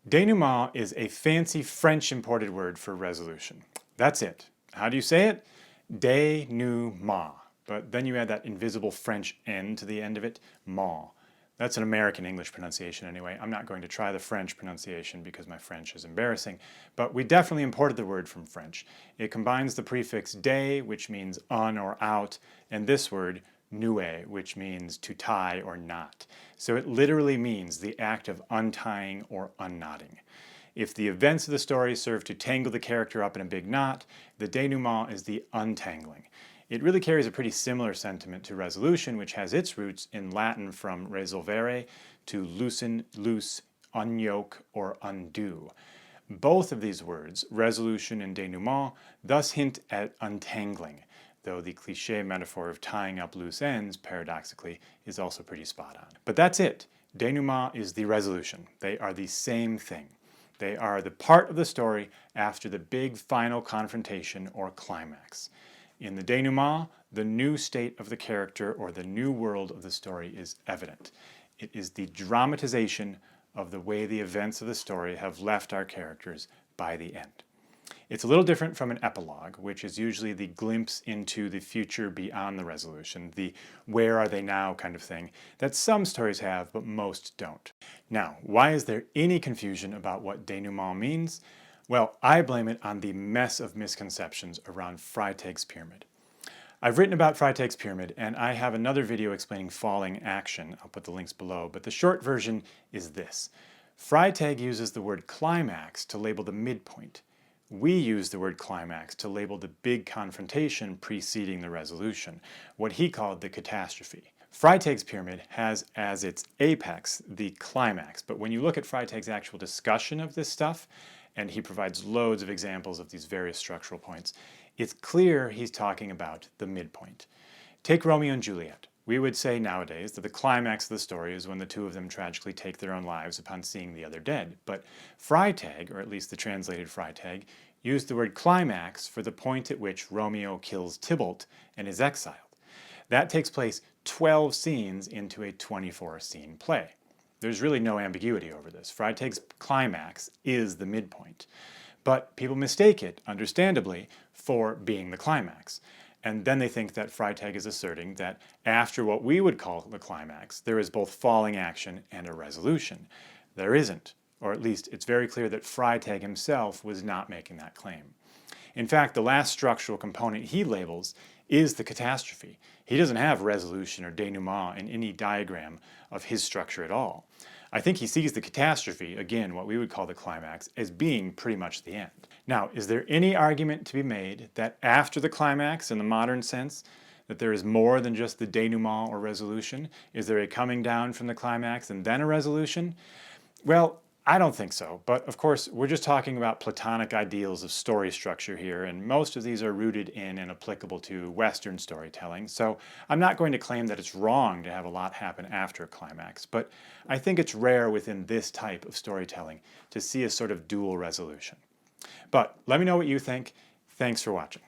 Denouement is a fancy French imported word for resolution. That's it. How do you say it? Denouement. But then you add that invisible French N to the end of it, ment. That's an American English pronunciation anyway. I'm not going to try the French pronunciation because my French is embarrassing, but we definitely imported the word from French. It combines the prefix de, which means on or out, and this word, nouer, which means to tie or knot. So it literally means the act of untying or unknotting. If the events of the story serve to tangle the character up in a big knot, the denouement is the untangling. It really carries a pretty similar sentiment to resolution, which has its roots in Latin from resolvere, to loosen, loose, unyoke, or undo. Both of these words, resolution and denouement, thus hint at untangling, though the cliché metaphor of tying up loose ends, paradoxically, is also pretty spot on. But that's it. Denouement is the resolution. They are the same thing. They are the part of the story after the big final confrontation or climax. In the denouement, the new state of the character or the new world of the story is evident. It is the dramatization of the way the events of the story have left our characters by the end. It's a little different from an epilogue, which is usually the glimpse into the future beyond the resolution, the where are they now kind of thing, that some stories have, but most don't. Now, why is there any confusion about what denouement means? Well, I blame it on the mess of misconceptions around Freytag's pyramid. I've written about Freytag's pyramid, and I have another video explaining falling action. I'll put the links below, but the short version is this. Freytag uses the word climax to label the midpoint. We use the word climax to label the big confrontation preceding the resolution, what he called the catastrophe. Freytag's pyramid has as its apex the climax, but when you look at Freytag's actual discussion of this stuff, and he provides loads of examples of these various structural points, it's clear he's talking about the midpoint. Take Romeo and Juliet. We would say nowadays that the climax of the story is when the two of them tragically take their own lives upon seeing the other dead. But Freytag, or at least the translated Freytag, used the word climax for the point at which Romeo kills Tybalt and is exiled. That takes place 12 scenes into a 24-scene play. There's really no ambiguity over this. Freytag's climax is the midpoint. But people mistake it, understandably, for being the climax. And then they think that Freytag is asserting that after what we would call the climax, there is both falling action and a resolution. There isn't, or at least it's very clear that Freytag himself was not making that claim. In fact, the last structural component he labels is the catastrophe. He doesn't have resolution or denouement in any diagram of his structure at all. I think he sees the catastrophe, again, what we would call the climax, as being pretty much the end. Now, is there any argument to be made that after the climax, in the modern sense, that there is more than just the denouement or resolution? Is there a coming down from the climax and then a resolution? Well, I don't think so, but of course we're just talking about Platonic ideals of story structure here, and most of these are rooted in and applicable to Western storytelling, so I'm not going to claim that it's wrong to have a lot happen after a climax, but I think it's rare within this type of storytelling to see a sort of dual resolution. But let me know what you think. Thanks for watching.